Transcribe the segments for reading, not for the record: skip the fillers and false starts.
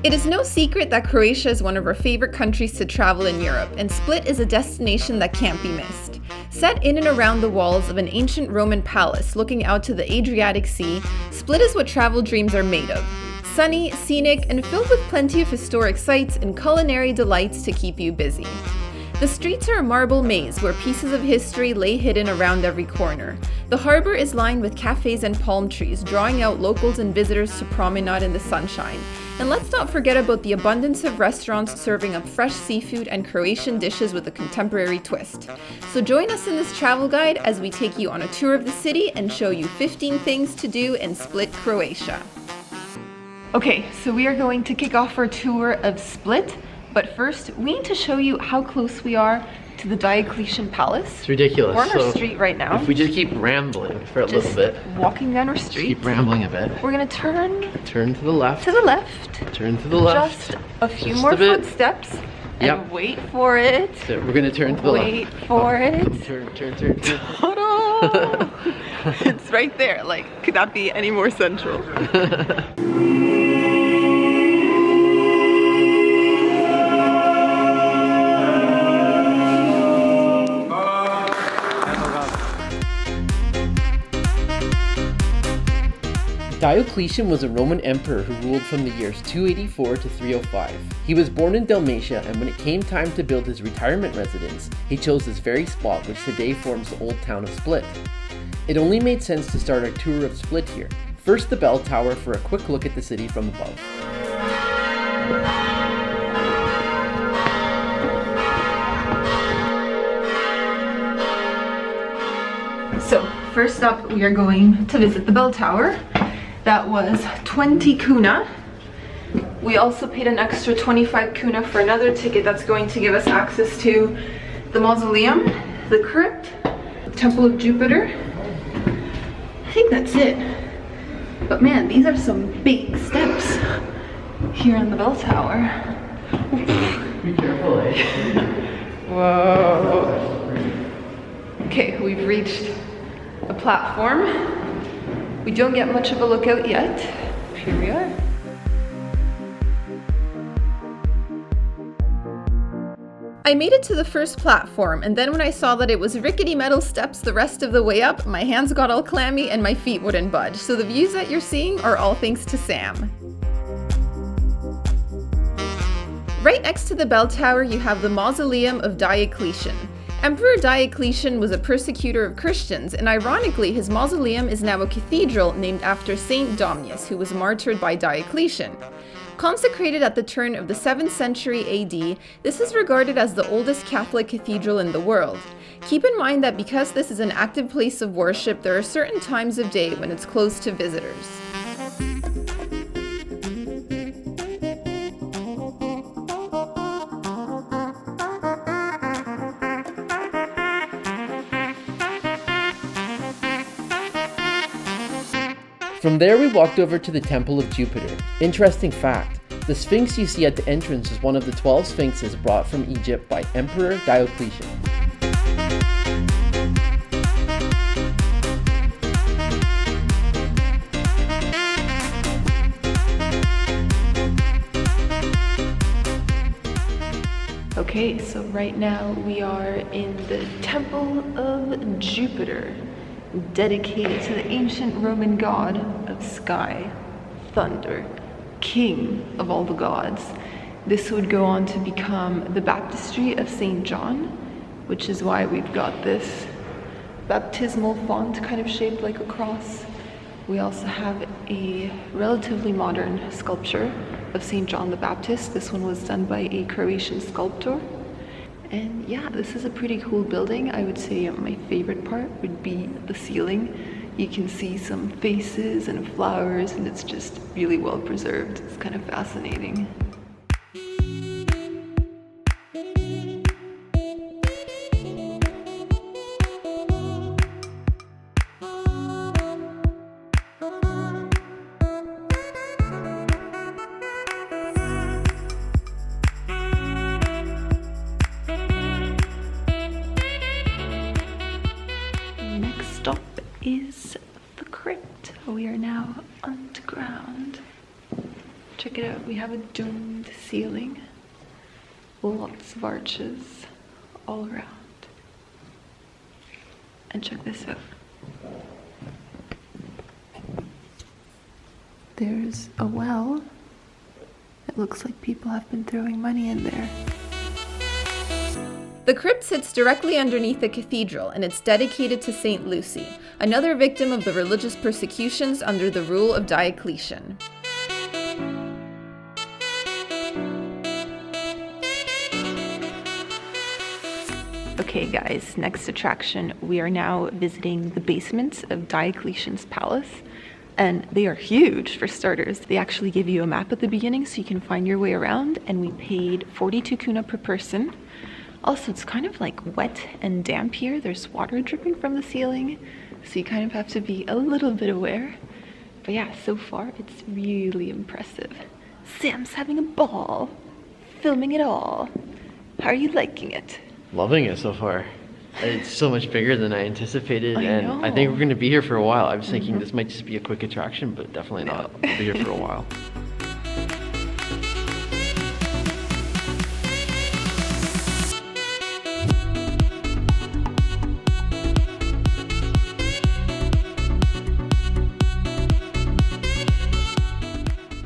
It is no secret that Croatia is one of our favorite countries to travel in Europe, and Split is a destination that can't be missed. Set in and around the walls of an ancient Roman palace looking out to the Adriatic Sea, Split is what travel dreams are made of. Sunny, scenic, and filled with plenty of historic sites and culinary delights to keep you busy. The streets are a marble maze where pieces of history lay hidden around every corner. The harbour is lined with cafes and palm trees, drawing out locals and visitors to promenade in the sunshine. And let's not forget about the abundance of restaurants serving up fresh seafood and Croatian dishes with a contemporary twist. So join us in this travel guide as we take you on a tour of the city and show you 15 things to do in Split, Croatia. Okay, so we are going to kick off our tour of Split. But first, we need to show you how close we are to the Diocletian Palace. It's ridiculous. We're on our street right now. If we just keep rambling for a little bit. Walking down our street. Keep rambling a bit. We're gonna turn to the left. To the left. Turn to the left. Just a few more footsteps. And wait for it. So we're gonna turn to the left. Wait for it. Turn. Ta-da! It's right there. Like, could that be any more central? Diocletian was a Roman emperor who ruled from the years 284 to 305. He was born in Dalmatia, and when it came time to build his retirement residence, he chose this very spot which today forms the old town of Split. It only made sense to start our tour of Split here. First the bell tower for a quick look at the city from above. So, first up we are going to visit the bell tower. That was 20 kuna. We also paid an extra 25 kuna for another ticket that's going to give us access to the Mausoleum, the Crypt, the Temple of Jupiter. I think that's it. But man, these are some big steps here in the bell tower. Be careful, eh? Whoa. Okay, we've reached a platform. We don't get much of a lookout yet. Here we are. I made it to the first platform, and then when I saw that it was rickety metal steps the rest of the way up, my hands got all clammy and my feet wouldn't budge. So the views that you're seeing are all thanks to Sam. Right next to the bell tower, you have the Mausoleum of Diocletian. Emperor Diocletian was a persecutor of Christians, and ironically, his mausoleum is now a cathedral named after Saint Domnius, who was martyred by Diocletian. Consecrated at the turn of the 7th century AD, this is regarded as the oldest Catholic cathedral in the world. Keep in mind that because this is an active place of worship, there are certain times of day when it's closed to visitors. From there we walked over to the Temple of Jupiter. Interesting fact, the Sphinx you see at the entrance is one of the 12 sphinxes brought from Egypt by Emperor Diocletian. Okay, so right now we are in the Temple of Jupiter, dedicated to the ancient Roman god of sky, thunder, king of all the gods. This would go on to become the baptistry of St. John, which is why we've got this baptismal font kind of shaped like a cross. We also have a relatively modern sculpture of St. John the Baptist. This one was done by a Croatian sculptor. And yeah, this is a pretty cool building. I would say my favorite part would be the ceiling. You can see some faces and flowers, and it's just really well preserved. It's kind of fascinating. is the crypt. We are now underground. Check it out, we have a domed ceiling. Lots of arches all around. And check this out. There's a well. It looks like people have been throwing money in there. The crypt sits directly underneath the cathedral, and it's dedicated to Saint Lucy, another victim of the religious persecutions under the rule of Diocletian. Okay guys, next attraction, we are now visiting the basements of Diocletian's palace. And they are huge for starters. They actually give you a map at the beginning so you can find your way around, and we paid 42 kuna per person. Also, it's kind of like wet and damp here. There's water dripping from the ceiling, so you kind of have to be a little bit aware. But yeah, so far it's really impressive. Sam's having a ball, filming it all. How are you liking it? Loving it so far. It's so much bigger than I anticipated, and know. I think we're going to be here for a while. I was thinking this might just be a quick attraction, but definitely not. We'll be here for a while.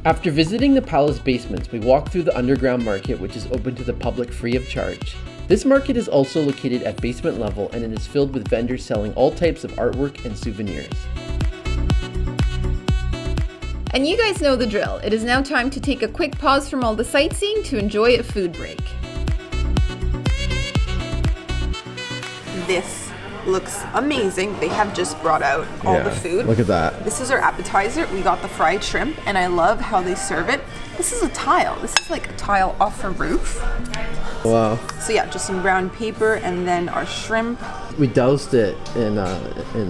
After visiting the palace basements, we walked through the underground market, which is open to the public free of charge. This market is also located at basement level, and it is filled with vendors selling all types of artwork and souvenirs. And you guys know the drill. It is now time to take a quick pause from all the sightseeing to enjoy a food break. This looks amazing. They have just brought out all the food. Look at that. This is our appetizer. We got the fried shrimp, and I love how they serve it. This is a tile. This is like a tile off a roof. Wow. So yeah, just some brown paper, and then our shrimp. We doused it in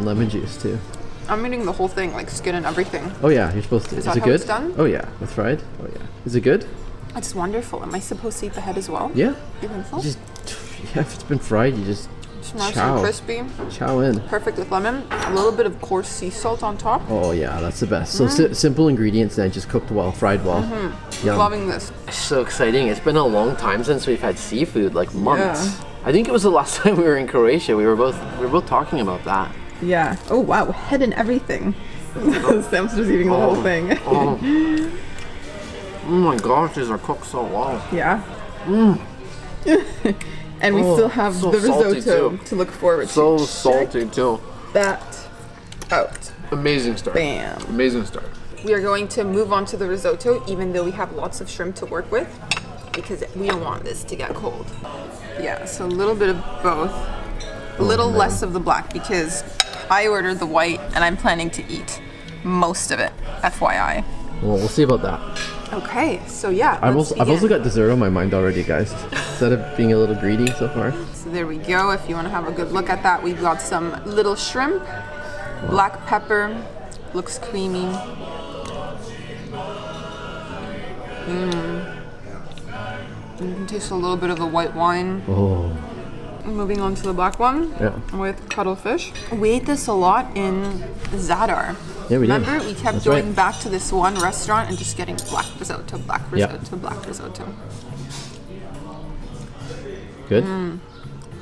lemon juice too. I'm eating the whole thing, like skin and everything. Oh yeah, you're supposed to. Is that it how good? it's done? Oh yeah, with fried. Oh yeah. Is it good? It's wonderful. Am I supposed to eat the head as well? Yeah. You think so? Yeah, if it's been fried, you just It's nice chow. and crispy. Chow in. Perfect with lemon. A little bit of coarse sea salt on top. Oh yeah, that's the best. So simple ingredients, and just cooked well, fried well. Yum. Loving this. So exciting. It's been a long time since we've had seafood, like months. Yeah. I think it was the last time we were in Croatia. We were both talking about that. Yeah. Oh wow, head and everything. Sam's just eating the whole thing. Oh my gosh, these are cooked so well. Yeah. And we still have so the salty risotto too. to look forward to. So salty too. That out. Amazing start. Bam. Amazing start. We are going to move on to the risotto, even though we have lots of shrimp to work with, because we don't want this to get cold. Yeah, so a little bit of both. A little less of the black, because I ordered the white and I'm planning to eat most of it, FYI. Well, we'll see about that. Okay, so yeah, I've also got dessert on my mind already, guys. Instead of being a little greedy so far. So there we go. If you want to have a good look at that, we've got some little shrimp, black pepper, looks creamy. You can taste a little bit of the white wine. Oh. Moving on to the black one with cuttlefish. We ate this a lot in Zadar. Yeah, we did. Remember, we kept That's going right. back to this one restaurant and just getting black risotto, black risotto, Yeah. black risotto. Good?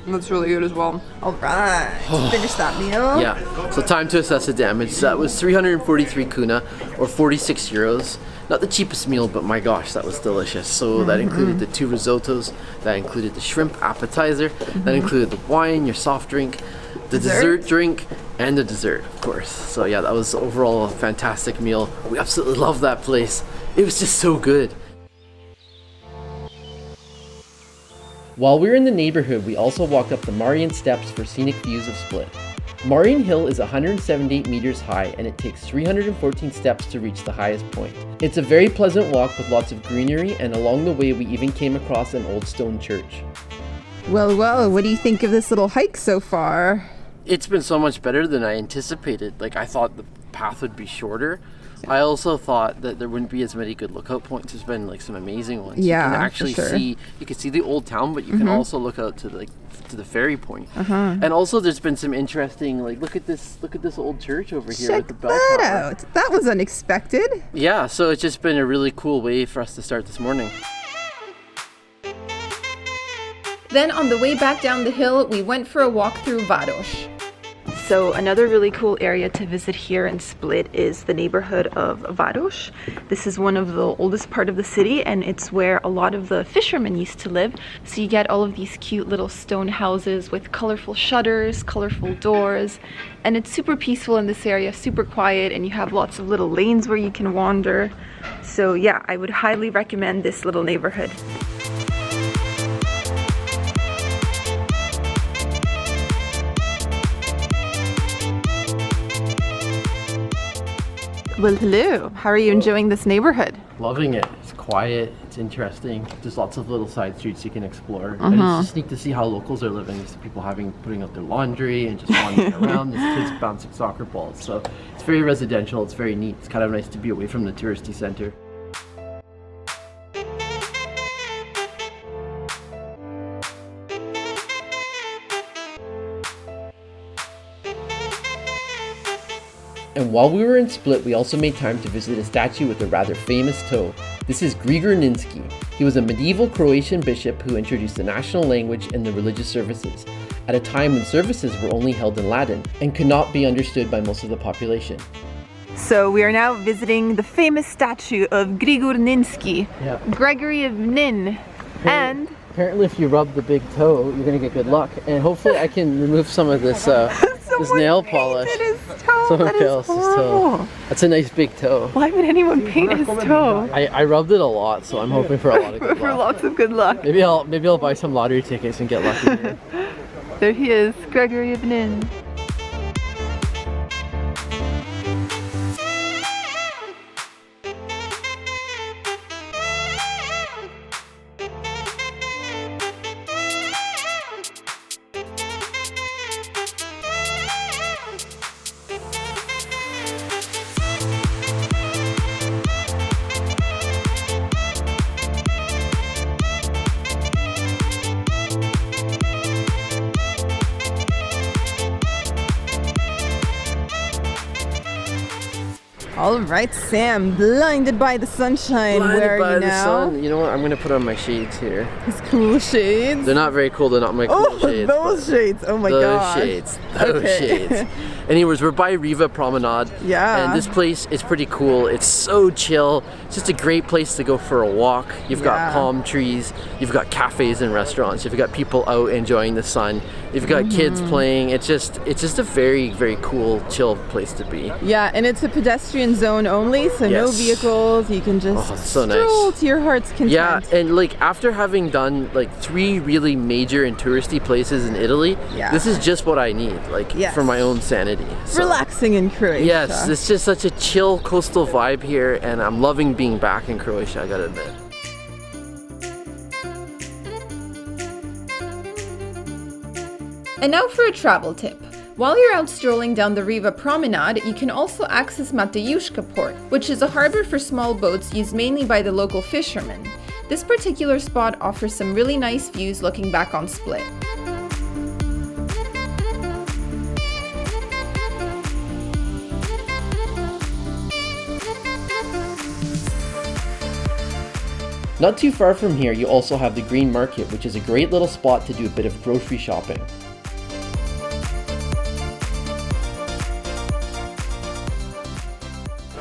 That's really good as well. All right, finish that meal. Yeah. So time to assess the damage. So that was 343 kuna, or 46 euros. Not the cheapest meal, but my gosh, that was delicious. So that included the 2 risottos, that included the shrimp appetizer, that included the wine, your soft drink, the dessert drink, and the dessert, of course. So yeah, that was overall a fantastic meal. We absolutely loved that place. It was just so good. While we were in the neighborhood, we also walked up the Marjan steps for scenic views of Split. Marjan Hill is 178 meters high, and it takes 314 steps to reach the highest point. It's a very pleasant walk with lots of greenery, and along the way we even came across an old stone church. Well, what do you think of this little hike so far? It's been so much better than I anticipated. Like, I thought the path would be shorter, I also thought that there wouldn't be as many good lookout points. There's been like some amazing ones. Yeah, you can actually for sure. you can see the old town, but you can also look out to the ferry point. Uh-huh. And also there's been some interesting, like, look at this old church over here Check with the bell that tower. out. That was unexpected. Yeah, so it's just been a really cool way for us to start this morning. Then on the way back down the hill, we went for a walk through Varoš. So another really cool area to visit here in Split is the neighborhood of Varoš. This is one of the oldest part of the city, and it's where a lot of the fishermen used to live. So you get all of these cute little stone houses with colorful shutters, colorful doors, and it's super peaceful in this area, super quiet, and you have lots of little lanes where you can wander. So yeah, I would highly recommend this little neighborhood. Well, hello. How are you enjoying this neighborhood? Loving it. It's quiet. It's interesting. There's lots of little side streets you can explore. And it's just neat to see how locals are living. There's people putting out their laundry and just wandering around. There's kids bouncing soccer balls. So it's very residential. It's very neat. It's kind of nice to be away from the touristy center. And while we were in Split, we also made time to visit a statue with a rather famous toe. This is Grgur Ninski. He was a medieval Croatian bishop who introduced the national language in the religious services, at a time when services were only held in Latin and could not be understood by most of the population. So we are now visiting the famous statue of Grgur Ninski, Yeah. Gregory of Nin, and Apparently if you rub the big toe, you're gonna get good luck. And hopefully I can remove some of this this nail polish. Someone fails his toe. That's a nice big toe. Why would anyone paint his toe? I rubbed it a lot, so I'm hoping for a lot of good For luck. lots of good luck. Maybe I'll buy some lottery tickets and get lucky here. There he is, Gregory of Nin. All right, Sam, blinded by the sunshine. Where are you now? Sun. You know what? I'm gonna put on my shades here. These cool shades. They're not very cool. They're not my cool shades. Those shades. Oh my god. Those shades. Anyways, we're by Riva Promenade. Yeah. And this place is pretty cool. It's so chill. It's just a great place to go for a walk. You've got palm trees. You've got cafes and restaurants. You've got people out enjoying the sun. You've got kids playing. It's just a very, very cool, chill place to be. Yeah, and it's a pedestrian zone only, so no vehicles. You can just stroll to your heart's content. Yeah, and like after having done like 3 really major and touristy places in Italy, this is just what I need, like for my own sanity. So, relaxing in Croatia. Yes, it's just such a chill coastal vibe here, and I'm loving being back in Croatia, I gotta admit. And now for a travel tip. While you're out strolling down the Riva Promenade, you can also access Mateuška Port, which is a harbor for small boats used mainly by the local fishermen. This particular spot offers some really nice views looking back on Split. Not too far from here, you also have the Green Market, which is a great little spot to do a bit of grocery shopping.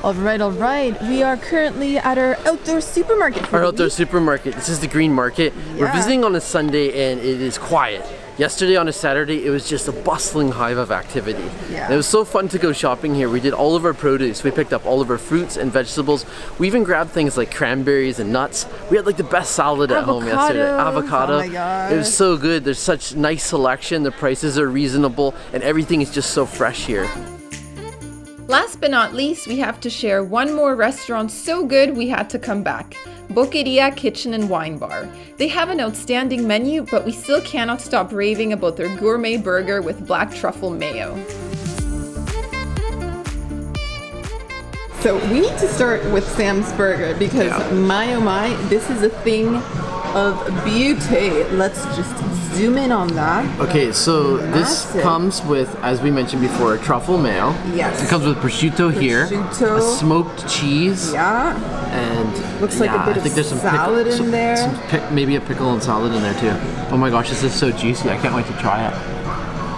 All right. We are currently at our outdoor supermarket. Our outdoor supermarket. This is the Green Market. We're visiting on a Sunday and it is quiet. Yesterday on a Saturday, it was just a bustling hive of activity. Yeah. And it was so fun to go shopping here. We did all of our produce. We picked up all of our fruits and vegetables. We even grabbed things like cranberries and nuts. We had like the best salad at home yesterday. Avocado. Oh my god. It was so good. There's such nice selection. The prices are reasonable and everything is just so fresh here. Last but not least, we have to share one more restaurant so good we had to come back. Bokeria Kitchen and Wine Bar. They have an outstanding menu, but we still cannot stop raving about their gourmet burger with black truffle mayo. So we need to start with Sam's Burger because my oh my, this is a thing of beauty. Let's just zoom in on that. Okay, so this comes with, as we mentioned before, a truffle mayo. Yes. It comes with prosciutto here, a smoked cheese. Yeah. And looks like a bit of there's some salad in there. Maybe a pickle and salad in there too. Oh my gosh, this is so juicy. I can't wait to try it.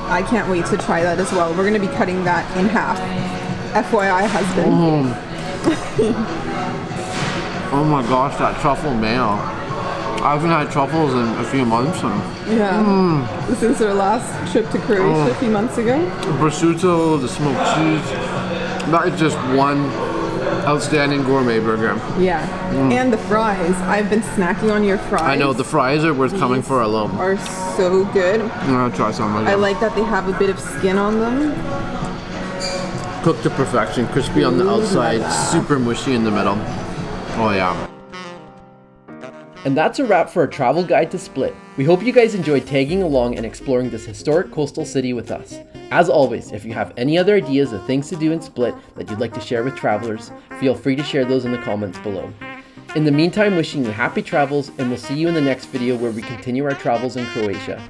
I can't wait to try that as well. We're going to be cutting that in half. FYI, husband. Oh my gosh, that truffle mayo. I haven't had truffles in a few months. Since our last trip to Croatia a few months ago. The prosciutto, the smoked cheese. That is just one outstanding gourmet burger. Yeah. And the fries. I've been snacking on your fries. I know, the fries are worth coming for alone. Are so good. I'm gonna try some of them. I like that they have a bit of skin on them. Cooked to perfection, crispy on the outside, super mushy in the middle. Oh yeah. And that's a wrap for our travel guide to Split. We hope you guys enjoyed tagging along and exploring this historic coastal city with us. As always, if you have any other ideas of things to do in Split that you'd like to share with travelers, feel free to share those in the comments below. In the meantime, wishing you happy travels, and we'll see you in the next video where we continue our travels in Croatia.